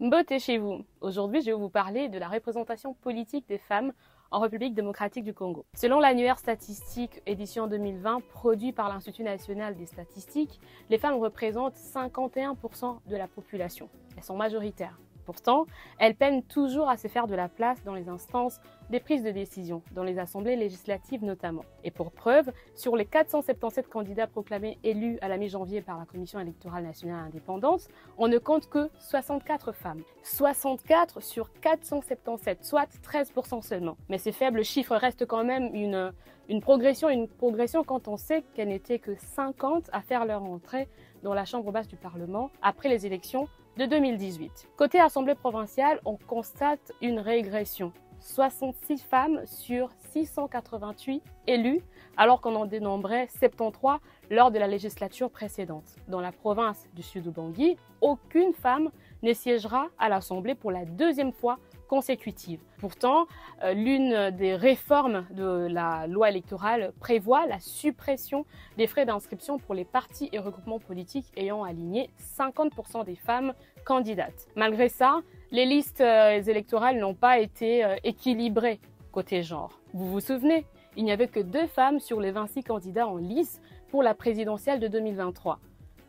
Mbote chez vous. Aujourd'hui, je vais vous parler de la représentation politique des femmes en République démocratique du Congo. Selon l'annuaire statistique édition 2020 produit par l'Institut national des statistiques, les femmes représentent 51% de la population. Elles sont majoritaires. Pourtant, elles peinent toujours à se faire de la place dans les instances des prises de décision, dans les assemblées législatives notamment. Et pour preuve, sur les 477 candidats proclamés élus à la mi-janvier par la Commission électorale nationale indépendante, on ne compte que 64 femmes. 64 sur 477, soit 13% seulement. Mais ces faibles chiffres restent quand même une progression quand on sait qu'elles n'étaient que 50 à faire leur entrée dans la chambre basse du Parlement après les élections de 2018. Côté Assemblée provinciale, on constate une régression. 66 femmes sur 688 élus, alors qu'on en dénombrait 73 lors de la législature précédente. Dans la province du Sud-Ubangui, aucune femme ne siégera à l'Assemblée pour la deuxième fois consécutive. Pourtant, l'une des réformes de la loi électorale prévoit la suppression des frais d'inscription pour les partis et regroupements politiques ayant aligné 50% des femmes candidates. Malgré ça, les listes électorales n'ont pas été équilibrées côté genre. Vous vous souvenez, il n'y avait que 2 femmes sur les 26 candidats en lice pour la présidentielle de 2023,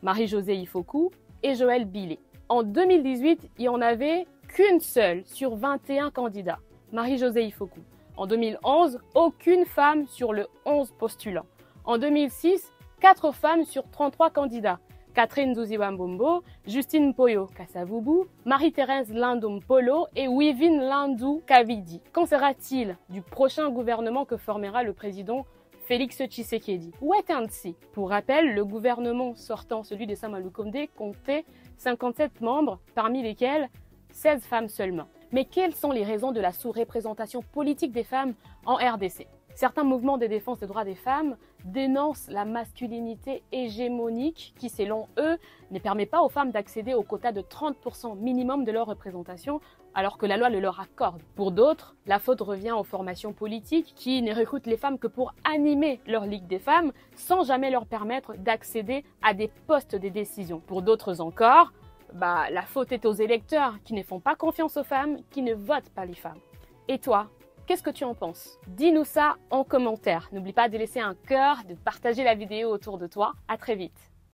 Marie-Josée Ifoku et Joël Billet. En 2018, il n'y en avait qu'une seule sur 21 candidats, Marie-Josée Ifoku. En 2011, aucune femme sur le 11 postulants. En 2006, 4 femmes sur 33 candidats, Catherine Zuziwambombo, Justine Poyo Kasavubu, Marie-Thérèse Landum Polo et Wivine Landou Kavidi. Qu'en sera-t-il du prochain gouvernement que formera le président Félix Tshisekedi? Wait and see. Pour rappel, le gouvernement sortant, celui de Sama Lukonde, comptait 57 membres, parmi lesquels 16 femmes seulement. Mais quelles sont les raisons de la sous-représentation politique des femmes en RDC? Certains mouvements de défense des droits des femmes dénoncent la masculinité hégémonique qui, selon eux, ne permet pas aux femmes d'accéder au quota de 30% minimum de leur représentation alors que la loi le leur accorde. Pour d'autres, la faute revient aux formations politiques qui ne recrutent les femmes que pour animer leur ligue des femmes sans jamais leur permettre d'accéder à des postes de décision. Pour d'autres encore, la faute est aux électeurs qui ne font pas confiance aux femmes, qui ne votent pas les femmes. Et toi, qu'est-ce que tu en penses? Dis-nous ça en commentaire. N'oublie pas de laisser un cœur, de partager la vidéo autour de toi. À très vite.